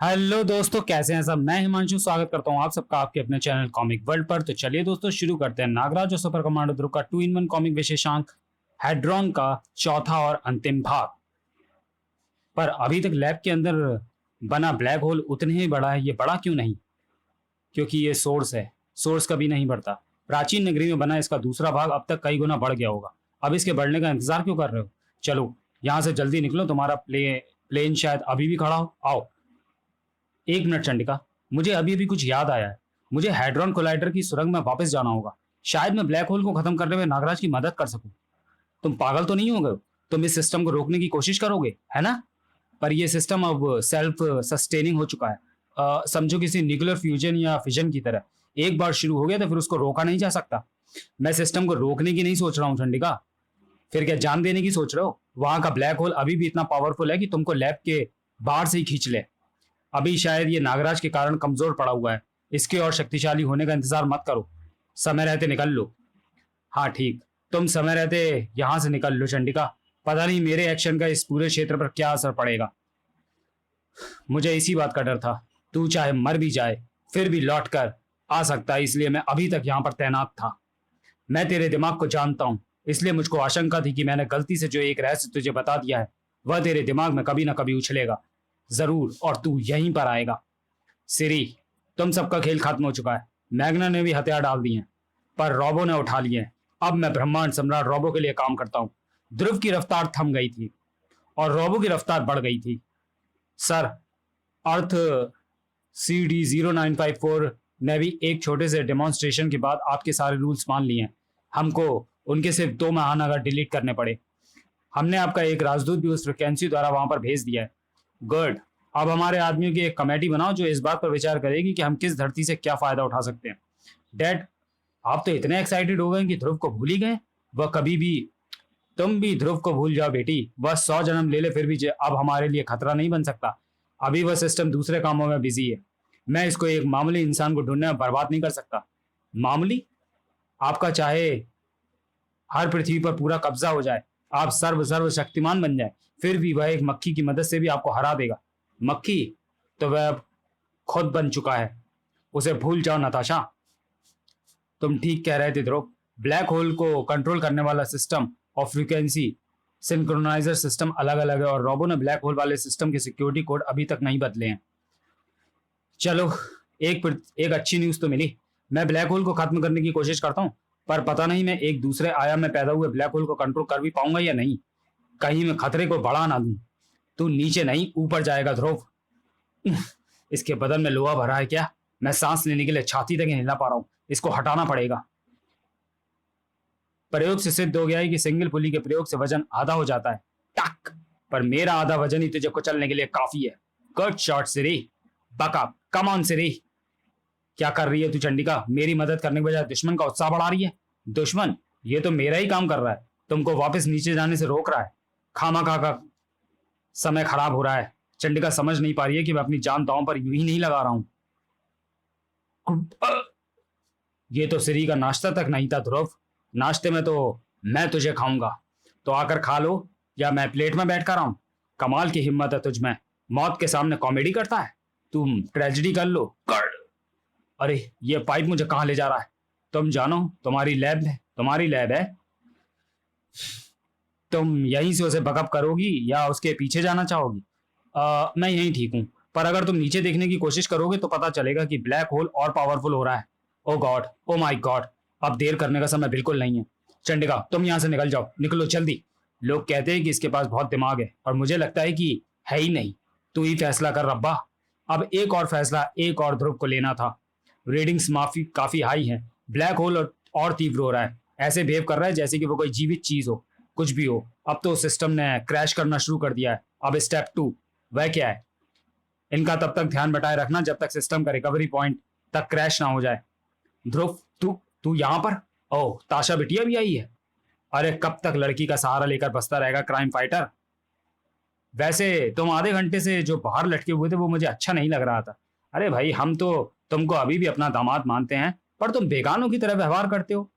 Hello दोस्तों, कैसे हैं सब। मैं हिमांशु स्वागत करता हूं आप सबका आपके अपने चैनल कॉमिक वर्ल्ड पर। तो चलिए दोस्तों शुरू करते हैं नागराज और सुपर कमांडो ध्रुव का 2-in-1 कॉमिक विशेषांक हेड्रॉन का चौथा और अंतिम भाग। पर अभी तक लैब के अंदर बना ब्लैक होल उतने ही बड़ा है। ये बड़ा क्यों नहीं? क्योंकि ये सोर्स है। सोर्स कभी नहीं बढ़ता। प्राचीन नगरी में बना इसका दूसरा भाग अब तक कई गुना बढ़ गया होगा। अब इसके बढ़ने का इंतजार क्यों कर रहे हो? चलो यहाँ से जल्दी निकलो। तुम्हारा प्लेन शायद अभी भी खड़ा हो। आओ। एक मिनट चंडिका, मुझे अभी अभी कुछ याद आया है। मुझे हैड्रॉन कोलाइडर की सुरंग में वापस जाना होगा। शायद मैं ब्लैक होल को खत्म करने में नागराज की मदद कर सकूं। तुम पागल तो नहीं हो गए? तुम इस सिस्टम को रोकने की कोशिश करोगे, है ना? पर यह सिस्टम अब सेल्फ सस्टेनिंग हो चुका है। समझो किसी न्यूक्लियर फ्यूजन या फिजन की तरह। एक बार शुरू हो गया तो फिर उसको रोका नहीं जा सकता। मैं सिस्टम को रोकने की नहीं सोच रहा हूँ चंडिका। फिर क्या जान देने की सोच रहे हो? वहां का ब्लैक होल अभी भी इतना पावरफुल है कि तुमको लैब के बाहर से ही खींच ले। अभी शायद ये नागराज के कारण कमजोर पड़ा हुआ है। इसके और शक्तिशाली होने का इंतजार मत करो। समय रहते निकल लो। हाँ ठीक, तुम समय रहते यहां से निकल लो चंडिका। पता नहीं मेरे एक्शन का इस पूरे क्षेत्र पर क्या असर पड़ेगा। मुझे इसी बात का डर था। तू चाहे मर भी जाए फिर भी लौट कर आ सकता है, इसलिए मैं अभी तक यहां पर तैनात था। मैं तेरे दिमाग को जानता हूं, इसलिए मुझको आशंका थी कि मैंने गलती से जो एक रहस्य तुझे बता दिया है वह तेरे दिमाग में कभी ना कभी उछलेगा जरूर, और तू यहीं पर आएगा। सिरी, तुम सबका खेल खत्म हो चुका है। मैग्ना ने भी हथियार डाल दिए हैं, पर रोबो ने उठा लिए हैं। अब मैं ब्रह्मांड सम्राट रोबो के लिए काम करता हूं। ध्रुव की रफ्तार थम गई थी और रोबो की रफ्तार बढ़ गई थी। सर, अर्थ CD0954 ने भी एक छोटे से डेमोन्स्ट्रेशन के बाद आपके सारे रूल्स मान लिए हैं। हमको उनके सिर्फ 2 महानगर डिलीट करने पड़े। हमने आपका एक राजदूत भी उस फ्रिक्वेंसी द्वारा वहां पर भेज दिया है। गुड। अब हमारे आदमियों की एक कमेटी बनाओ जो इस बात पर विचार करेगी कि हम किस धरती से क्या फायदा उठा सकते हैं। डैड, आप तो इतने एक्साइटेड हो गए कि ध्रुव को भूल ही गए। वह कभी भी तुम भी ध्रुव को भूल जाओ बेटी। वह 100 जन्म ले ले फिर भी अब हमारे लिए खतरा नहीं बन सकता। अभी वह सिस्टम दूसरे कामों में बिजी है। मैं इसको एक मामूली इंसान को ढूंढने में बर्बाद नहीं कर सकता। मामूली? आपका चाहे हर पृथ्वी पर पूरा कब्जा हो जाए, आप सर्व शक्तिमान बन जाए, फिर भी वह एक मक्खी की मदद से भी आपको हरा देगा। मक्खी तो वह अब खुद बन चुका है। उसे भूल जाओ नताशा। तुम ठीक कह रहे थे ध्रुव। ब्लैक होल को कंट्रोल करने वाला सिस्टम और फ्रीक्वेंसी सिंक्रोनाइजर सिस्टम अलग अलग है, और रोबो ने ब्लैक होल वाले सिस्टम के सिक्योरिटी कोड अभी तक नहीं बदले हैं। चलो, एक अच्छी न्यूज तो मिली। मैं ब्लैक होल को खत्म करने की कोशिश करता हूँ, पर पता नहीं मैं एक दूसरे आयाम में पैदा हुए ब्लैक होल को कंट्रोल कर भी पाऊंगा या नहीं। कहीं मैं खतरे को बढ़ा ना दूं। तू नीचे नहीं ऊपर जाएगा ध्रुव। इसके बदन में लोहा भरा है क्या? मैं सांस लेने के लिए छाती तक हिला पा रहा हूं। इसको हटाना पड़ेगा। प्रयोग से सिद्ध हो गया है कि सिंगल पुली के प्रयोग से वजन आधा हो जाता है। टक। पर मेरा आधा वजन ही तुझे कुचलने के लिए काफी है। Good shot Siri. Buck up, come on Siri. क्या कर रही है तू चंडिका? मेरी मदद करने के बजाय दुश्मन का उत्साह बढ़ा रही है। दुश्मन? ये तो मेरा ही काम कर रहा है। तुमको वापस नीचे जाने से रोक रहा है। खामा खा का समय खराब हो रहा है। चंडिका समझ नहीं पा रही है कि मैं अपनी जान दांव पर यूं ही नहीं लगा रहा हूं। ये तो सिरी का नाश्ता तक नहीं था ध्रुव। नाश्ते में तो मैं तुझे खाऊंगा। तो आकर खा लो, या मैं प्लेट में बैठ कर आऊं। कमाल की हिम्मत है तुझ में। मौत के सामने कॉमेडी करता है। तुम ट्रेजेडी कर लो। कर। अरे ये पाइप मुझे कहां ले जा रहा है? तुम जानो, तुम्हारी लैब है। तुम यहीं से उसे बकअप करोगी या उसके पीछे जाना चाहोगी? मैं यहीं ठीक हूं, पर अगर तुम नीचे देखने की कोशिश करोगे तो पता चलेगा कि ब्लैक होल और पावरफुल हो रहा है। ओ गॉड, ओ माय गॉड। अब देर करने का समय बिल्कुल नहीं है। चंडिका, तुम यहां से निकल जाओ। निकलो जल्दी। लोग कहते हैं कि इसके पास बहुत दिमाग है, और मुझे लगता है कि है ही नहीं। तू ही फैसला कर रब्बा। अब एक और फैसला एक और ध्रुव को लेना था। रीडिंग्स काफी हाई है। ब्लैक होल और तीव्र हो रहा है। ऐसे बिहेव कर रहा है जैसे कि वो कोई जीवित चीज हो। कुछ भी हो, अब तो सिस्टम ने क्रैश करना शुरू कर दिया है। अब स्टेप 2 वह क्या है? इनका तब तक ध्यान बटाए रखना जब तक सिस्टम का रिकवरी पॉइंट तक क्रैश ना हो जाए। ध्रुव, तू तू यहां पर? ओह, ताशा बिटिया भी आई है। अरे कब तक लड़की का सहारा लेकर बसता रहेगा क्राइम फाइटर? वैसे तुम आधे घंटे से जो बाहर लटके हुए थे वो मुझे अच्छा नहीं लग रहा था। अरे भाई, हम तो तुमको अभी भी अपना दामाद मानते हैं, पर तुम बेगानों की तरह व्यवहार करते हो।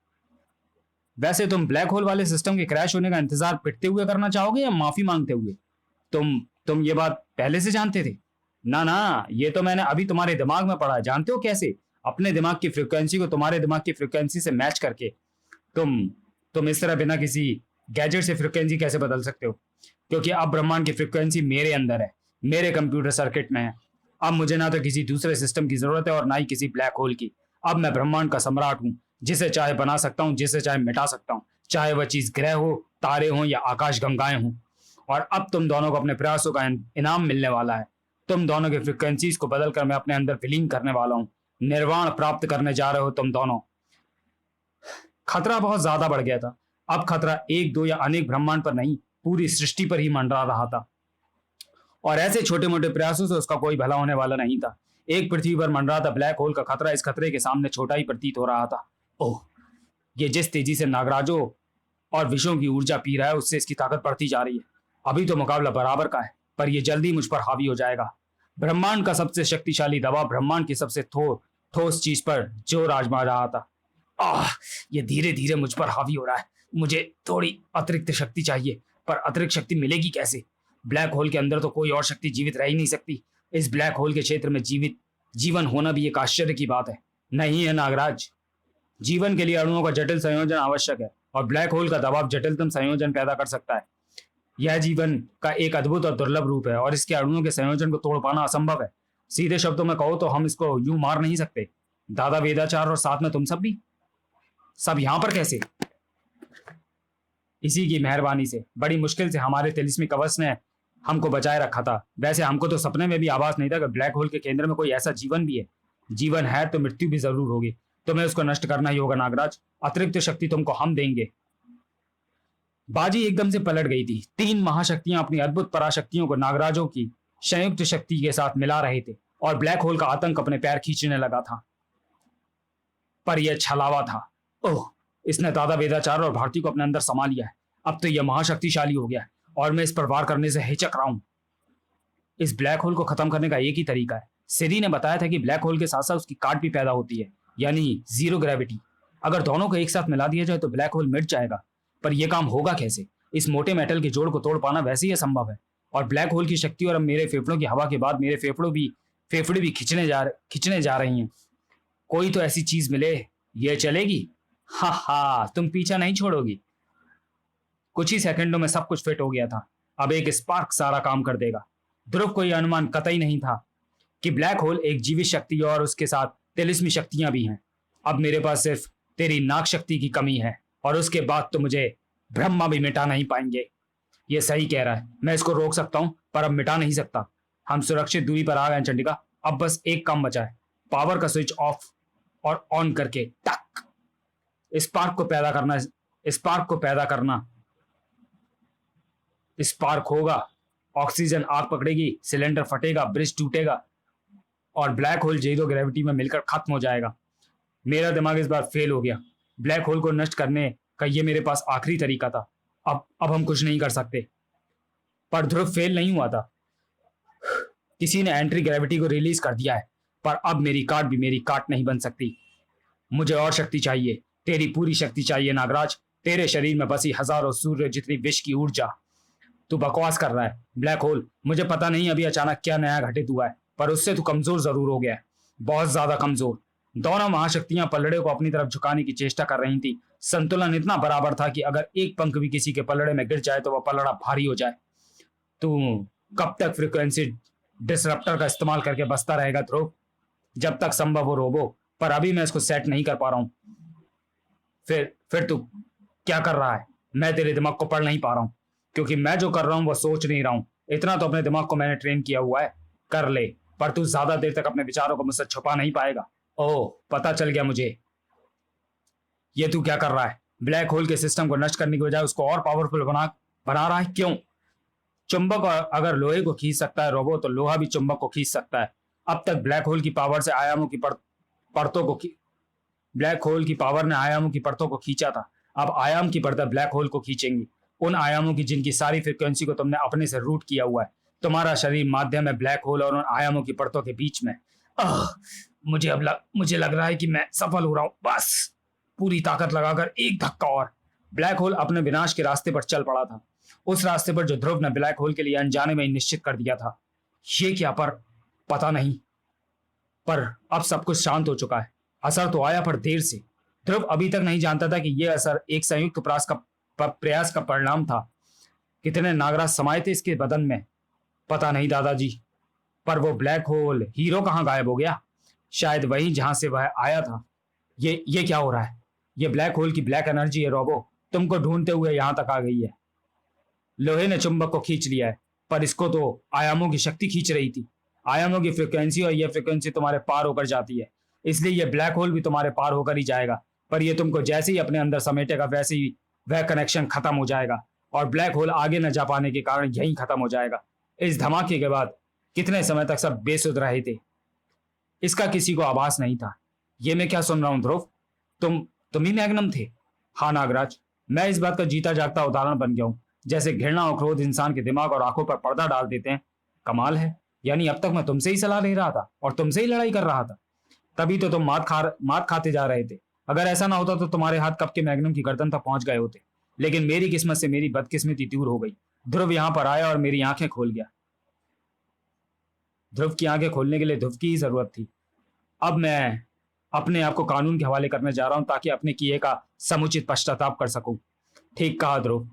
वैसे तुम ब्लैक होल वाले सिस्टम के क्रैश होने का इंतजार पिटते हुए करना चाहोगे या माफी मांगते हुए? तुम ये बात पहले से जानते थे? ना ना, ये तो मैंने अभी तुम्हारे दिमाग में पढ़ा है। जानते हो कैसे? अपने दिमाग की फ्रिक्वेंसी को तुम्हारे दिमाग की फ्रिक्वेंसी से मैच करके तुम तुम इस तरह बिना किसी गैजेट से फ्रिक्वेंसी कैसे बदल सकते हो? क्योंकि अब ब्रह्मांड की फ्रिक्वेंसी मेरे अंदर है, मेरे कंप्यूटर सर्किट में है। अब मुझे ना तो किसी दूसरे सिस्टम की जरूरत है और ना ही किसी ब्लैक होल की। अब मैं ब्रह्मांड का सम्राट हूँ, जिसे चाहे बना सकता हूँ, जिसे चाहे मिटा सकता हूँ, चाहे वह चीज ग्रह हो, तारे हों या आकाश गंगाएं हों। और अब तुम दोनों को अपने प्रयासों का इनाम मिलने वाला है। तुम दोनों की फ्रिक्वेंसीज को बदलकर मैं अपने अंदर विलीन करने वाला हूँ। निर्वाण प्राप्त करने जा रहे हो तुम दोनों। खतरा बहुत ज्यादा बढ़ गया था। अब खतरा एक दो या अनेक ब्रह्मांड पर नहीं, पूरी सृष्टि पर ही मंडरा रहा था। और ऐसे छोटे मोटे प्रयासों से उसका कोई भला होने वाला नहीं था। एक पृथ्वी पर मंडराता ब्लैक होल का खतरा इस खतरे के सामने छोटा ही प्रतीत हो रहा था। ओह, ये जिस तेजी से नागराजों और विषयों की ऊर्जा पी रहा है, उससे इसकी ताकत बढ़ती जा रही है। अभी तो मुकाबला बराबर का है, पर यह जल्दी मुझ पर हावी हो जाएगा। ब्रह्मांड का सबसे शक्तिशाली दबाव ब्रह्मांड की सबसे ठोस चीज पर जोर आजमा रहा था। आह, ये धीरे धीरे मुझ पर हावी हो रहा है। मुझे थोड़ी अतिरिक्त शक्ति चाहिए, पर अतिरिक्त शक्ति मिलेगी कैसे? ब्लैक होल के अंदर तो कोई और शक्ति जीवित रह ही नहीं सकती। इस ब्लैक होल के क्षेत्र में जीवन होना भी एक आश्चर्य की बात है, नहीं है नागराज? जीवन के लिए अणुओं का जटिल संयोजन आवश्यक है, और ब्लैक होल का दबाव जटिलतम संयोजन पैदा कर सकता है। यह जीवन का एक अद्भुत और दुर्लभ रूप है, और इसके अणुओं के संयोजन को तोड़ पाना असंभव है। सीधे शब्दों में कहो तो हम इसको यूं मार नहीं सकते। दादा वेदाचार और साथ में तुम सब भी, सब यहां पर कैसे? इसी की मेहरबानी से, बड़ी मुश्किल से हमारे तिलिस्मी कवच ने हमको बचाए रखा था। वैसे हमको तो सपने में भी आभास नहीं था कि ब्लैक होल के केंद्र में कोई ऐसा जीवन भी है। जीवन है तो मृत्यु भी जरूर होगी। तुम्हें उसको नष्ट करना ही होगा नागराज। अतिरिक्त शक्ति तुमको हम देंगे। बाजी एकदम से पलट गई थी। तीन महाशक्तियां अपनी अद्भुत पराशक्तियों को नागराजों की संयुक्त शक्ति के साथ मिला रहे थे, और ब्लैक होल का आतंक अपने पैर खींचने लगा था। पर यह छलावा था। ओह, इसने दादा वेदाचार और भारती को अपने अंदर समा लिया है। अब तो यह महाशक्तिशाली हो गया है, और मैं इस पर वार करने से हिचक रहा हूं। इस ब्लैक होल को खत्म करने का एक ही तरीका है। सिरी ने बताया था कि ब्लैक होल के साथ साथ उसकी काट भी पैदा होती है, यानी जीरो ग्रेविटी। अगर दोनों को एक साथ मिला दिया जाए तो ब्लैक होल मिट जाएगा। पर यह काम होगा कैसे? इस मोटे मेटल के जोड़ को तोड़ पाना वैसे ही असंभव है। और ब्लैक होल की शक्ति और अब मेरे फेफड़ों की हवा के बाद मेरे फेफड़े भी खिंचने जा रही हैं। कोई तो ऐसी चीज मिले, ये चलेगी। हा हा, तुम पीछा नहीं छोड़ोगी। कुछ ही सेकंडों में सब कुछ फिट हो गया था। अब एक स्पार्क सारा काम कर देगा। ध्रुव को यह अनुमान कतई नहीं था कि ब्लैक होल एक जीवित शक्ति और उसके साथ तिलिस्मी शक्तियां भी हैं। अब मेरे पास सिर्फ तेरी नाग शक्ति की कमी है, और उसके बाद तो मुझे ब्रह्मा भी मिटा नहीं पाएंगे। ये सही कह रहा है। मैं इसको रोक सकता हूं, पर अब मिटा नहीं सकता। हम सुरक्षित दूरी पर आ गए चंडिका। अब बस एक काम बचा है, पावर का स्विच ऑफ और ऑन करके टक स्पार्क को पैदा करना। स्पार्क होगा, ऑक्सीजन आग पकड़ेगी, सिलेंडर फटेगा, ब्रिज टूटेगा, और ब्लैक होल जीरो ग्रेविटी में मिलकर खत्म हो जाएगा। मेरा दिमाग इस बार फेल हो गया। ब्लैक होल को नष्ट करने का ये मेरे पास आखिरी तरीका था। अब हम कुछ नहीं कर सकते। पर ध्रुव फेल नहीं हुआ था। किसी ने एंट्री ग्रेविटी को रिलीज कर दिया है, पर अब मेरी काट भी मेरी काट नहीं बन सकती। मुझे और शक्ति चाहिए, तेरी पूरी शक्ति चाहिए नागराज। तेरे शरीर में बसी हजारों सूर्य जितनी विश्व की ऊर्जा। तू बकवास कर रहा है ब्लैक होल। मुझे पता नहीं अभी अचानक क्या नया घटित हुआ है, पर उससे तू कमजोर जरूर हो गया है, बहुत ज्यादा कमजोर। दोनों महाशक्तियां पलड़े को अपनी तरफ झुकाने की चेष्टा कर रही थी। संतुलन इतना बराबर था कि अगर एक पंख भी किसी के पलड़े में गिर जाए तो वह पलड़ा भारी हो जाए। तू कब तक फ्रीक्वेंसी डिसरप्टर का इस्तेमाल करके बसता रहेगा ध्रुव? जब तक संभव हो रोबो, पर अभी मैं इसको सेट नहीं कर पा रहा हूं। फिर तू क्या कर रहा है? मैं तेरे दिमाग को पढ़ नहीं पा रहा हूं, क्योंकि मैं जो कर रहा हूं वो सोच नहीं रहा हूं। इतना तो अपने दिमाग को मैंने ट्रेन किया हुआ है। कर ले, पर तू ज्यादा देर तक अपने विचारों को मुझसे छुपा नहीं पाएगा। ओह, पता चल गया मुझे। ये तू क्या कर रहा है? ब्लैक होल के सिस्टम को नष्ट करने की बजाय उसको और पावरफुल बना रहा है। क्यों? चुंबक अगर लोहे को खींच सकता है रोबो, तो लोहा भी चुंबक को खींच सकता है। अब तक ब्लैक होल की पावर से आयामों की परतों को ब्लैक होल की पावर ने आयामों की परतों को खींचा था। अब आयाम की परतें ब्लैक होल को खींचेंगी, उन आयामों की जिनकी सारी फ्रिक्वेंसी को तुमने अपने से रूट किया हुआ है। तुम्हारा शरीर माध्यम है ब्लैक होल और उन आयामों की परतों के बीच में। मुझे लग रहा है कि मैं सफल हो रहा हूं। बस पूरी ताकत लगाकर एक धक्का और। ब्लैक होल अपने विनाश के रास्ते पर चल पड़ा था, उस रास्ते पर जो ध्रुव ने ब्लैक होल के लिए अनजाने में ही निश्चित कर दिया था। ये क्या? पर पता नहीं, पर अब सब कुछ शांत हो चुका है। असर तो आया पर देर से। ध्रुव अभी तक नहीं जानता था कि यह असर एक संयुक्त प्रयास का परिणाम था। कितने नागराज समाये थे इसके बदन में पता नहीं दादाजी, पर वो ब्लैक होल हीरो कहाँ गायब हो गया? शायद वही जहां से वह आया था। ये क्या हो रहा है? ये ब्लैक होल की ब्लैक एनर्जी है रोबो, तुमको ढूंढते हुए यहां तक आ गई है। लोहे ने चुंबक को खींच लिया है, पर इसको तो आयामों की शक्ति खींच रही थी। आयामों की फ्रिक्वेंसी, और यह फ्रिक्वेंसी तुम्हारे पार होकर जाती है, इसलिए यह ब्लैक होल भी तुम्हारे पार होकर ही जाएगा। पर यह तुमको जैसे ही अपने अंदर समेटेगा वैसे ही वह कनेक्शन खत्म हो जाएगा, और ब्लैक होल आगे न जा पाने के कारण यहीं खत्म हो जाएगा। इस धमाके के बाद कितने समय तक सब बेसुध रहे थे, इसका किसी को आभास नहीं था। ये मैं क्या सुन रहा हूं ध्रुव? तुम ही मैग्नम थे? हाँ नागराज, मैं इस बात का जीता जागता उदाहरण बन गया हूं। जैसे घृणा और क्रोध इंसान के दिमाग और आंखों पर पर्दा डाल देते हैं। कमाल है, यानी अब तक मैं तुमसे ही सलाह ले रहा था और तुमसे ही लड़ाई कर रहा था। तभी तो तुम मात खाते जा रहे थे। अगर ऐसा ना होता तो तुम्हारे हाथ कब के मैग्नम की गर्दन तक पहुंच गए होते। लेकिन मेरी किस्मत से मेरी बदकिस्मती दूर हो गई। ध्रुव यहां पर आया और मेरी आंखें खोल गया। ध्रुव की आंखें खोलने के लिए ध्रुव की ही जरूरत थी। अब मैं अपने आप को कानून के हवाले करने जा रहा हूं ताकि अपने किए का समुचित पश्चाताप कर सकूं। ठीक कहा ध्रुव,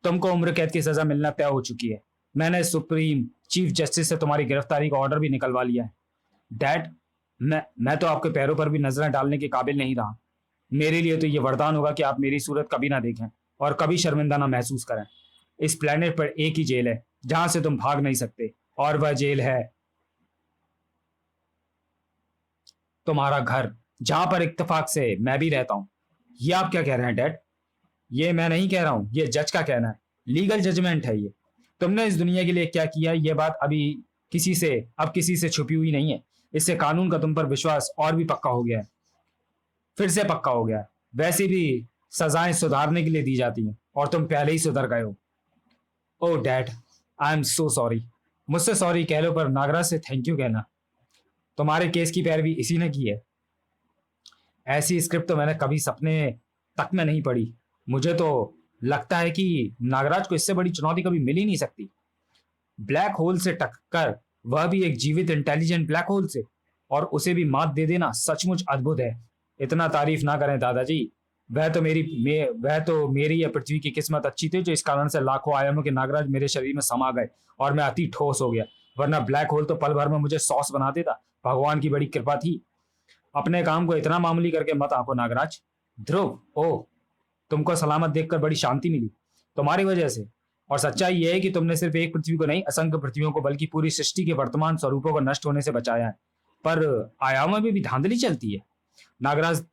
तुमको उम्र कैद की सजा मिलना तय हो चुकी है। मैंने सुप्रीम चीफ जस्टिस से तुम्हारी गिरफ्तारी का ऑर्डर भी निकलवा लिया है। डैड, मैं तो आपके पैरों पर भी नजरें डालने के काबिल नहीं रहा। मेरे लिए तो ये वरदान होगा कि आप मेरी सूरत कभी ना देखें और कभी शर्मिंदा ना महसूस करें। इस प्लेनेट पर एक ही जेल है जहां से तुम भाग नहीं सकते, और वह जेल है तुम्हारा घर, जहां पर इत्तेफाक से मैं भी रहता हूं। ये आप क्या कह रहे हैं डैड? ये मैं नहीं कह रहा हूं, ये जज का कहना है। लीगल जजमेंट है ये। तुमने इस दुनिया के लिए क्या किया, ये बात अब किसी से छुपी हुई नहीं है। इससे कानून का तुम पर विश्वास और भी पक्का हो गया है, फिर से पक्का हो गया है। वैसे भी सजाएं सुधारने के लिए दी जाती हैं और तुम पहले ही सुधर गए हो। Oh dad, I am so sorry. मुझसे सॉरी कह लो, पर नागराज से थैंक यू कहना। तुम्हारे केस की पैरवी इसी ने की है। ऐसी स्क्रिप्ट तो मैंने कभी सपने तक में नहीं पढ़ी। मुझे तो लगता है कि नागराज को इससे बड़ी चुनौती कभी मिल ही नहीं सकती। ब्लैक होल से टक्कर, वह भी एक जीवित इंटेलिजेंट ब्लैक होल से, और उसे भी मात दे देना सचमुच अद्भुत है। इतना तारीफ ना करें दादाजी। वह तो मेरी या पृथ्वी की किस्मत अच्छी थी जो इस कारण से लाखों आयामों के नागराज मेरे शरीर में समा गए और मैं अति ठोस हो गया। वरना ब्लैक होल तो पल भर में मुझे सॉस बना देता। भगवान की बड़ी कृपा थी। अपने काम को इतना मामूली करके मत आंको नागराज। ध्रुव, ओह, तुमको सलामत देखकर बड़ी शांति मिली तुम्हारी वजह से। और सच्चाई यह है कि तुमने सिर्फ एक पृथ्वी को नहीं, असंख्य पृथ्वियों को, बल्कि पूरी सृष्टि के वर्तमान स्वरूपों को नष्ट होने से बचाया है। पर आयामों में भी धांधली चलती है। नागराज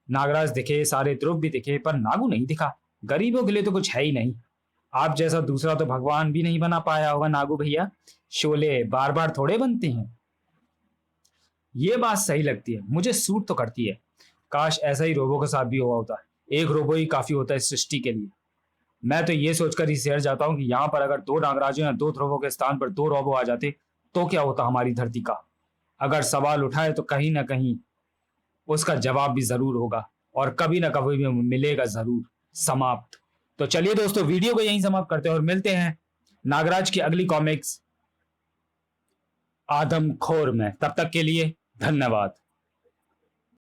नागराज दिखे, सारे ध्रुव भी दिखे, पर नागू नहीं दिखा। गरीबों के लिए तो कुछ है ही नहीं। आप जैसा दूसरा तो भगवान भी नहीं बना पाया होगा नागू भैया। शोले बार बार थोड़े बनते हैं। ये बात सही लगती है, मुझे सूट तो करती है। काश ऐसा ही रोबो के साथ भी हुआ होता। एक रोबो ही काफी होता है इस सृष्टि के लिए। मैं तो ये सोचकर ही शहर जाता हूँ कि यहाँ पर अगर 2 नागराजों या 2 ध्रुवों के स्थान पर 2 रोबो आ जाते तो क्या होता हमारी धरती का। अगर सवाल उठाए तो कहीं ना कहीं उसका जवाब भी जरूर होगा, और कभी ना कभी भी मिलेगा जरूर। समाप्त। तो चलिए दोस्तों, वीडियो को यहीं समाप्त करते हैं और मिलते हैं नागराज की अगली कॉमिक्स आदमखोर में। तब तक के लिए धन्यवाद।